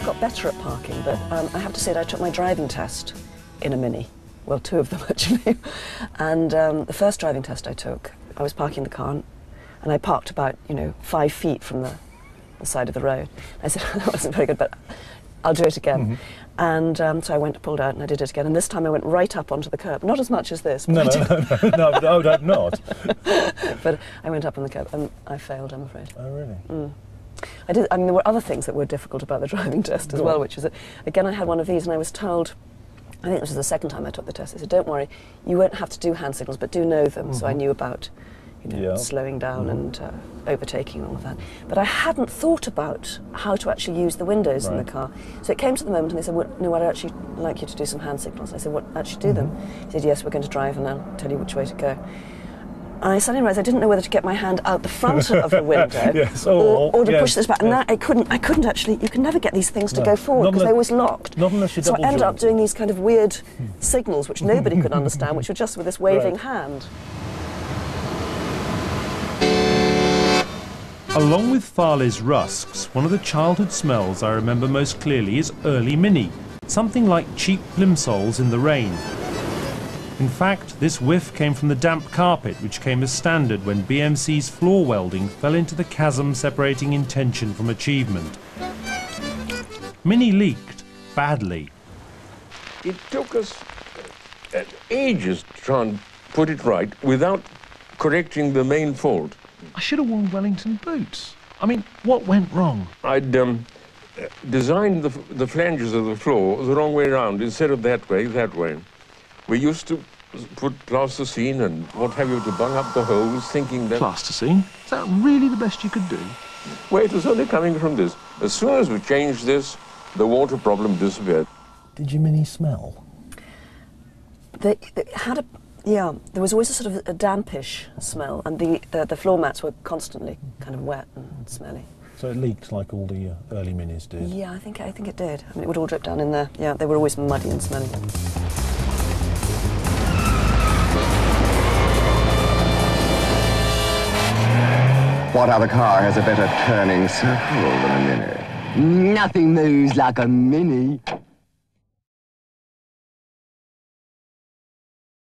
got better at parking, but I have to say that I took my driving test in a Mini. Well, 2 of them actually. And the first driving test I took, I was parking the car and I parked about, 5 feet from the side of the road. I said, that wasn't very good, but I'll do it again. And so I pulled out and I did it again. And this time I went right up onto the curb. Not as much as this. But No, not. But I went up on the curb and I failed, I'm afraid. Oh, really? There were other things that were difficult about the driving test as well, which was that, again, I had one of these and I was told, I think this was the second time I took the test, they said, don't worry, you won't have to do hand signals, but do know them. So I knew about slowing down and overtaking and all of that. But I hadn't thought about how to actually use the windows in the car. So it came to the moment and they said, no, I'd actually like you to do some hand signals. I said, what, actually do them? He said, yes, we're going to drive and I'll tell you which way to go. And I suddenly realised I didn't know whether to get my hand out the front of the window or to push this back. And that I couldn't actually, you can never get these things to go forward because they're always locked. Not unless you So I ended up jump. doing these kind of weird signals which nobody could understand, which were just with this waving hand. Along with Farley's rusks, one of the childhood smells I remember most clearly is early Mini, something like cheap plimsolls in the rain. In fact, this whiff came from the damp carpet which came as standard when BMC's floor welding fell into the chasm separating intention from achievement. Mini leaked badly. It took us ages to try and put it right without correcting the main fault. I should have worn Wellington boots. I mean, what went wrong? I'd designed the flanges of the floor the wrong way around. Instead of that way. We used to put plasticine and what have you to bung up the holes, thinking that... Plasticine? Is that really the best you could do? Well, it was only coming from this. As soon as we changed this, the water problem disappeared. Did your Mini smell? They had there was always a sort of a dampish smell, and the floor mats were constantly kind of wet and smelly. So it leaked like all the early Minis did? Yeah, I think it did. I mean, it would all drip down in there. Yeah, they were always muddy and smelly. What other car has a better turning circle than a Mini? Nothing moves like a Mini.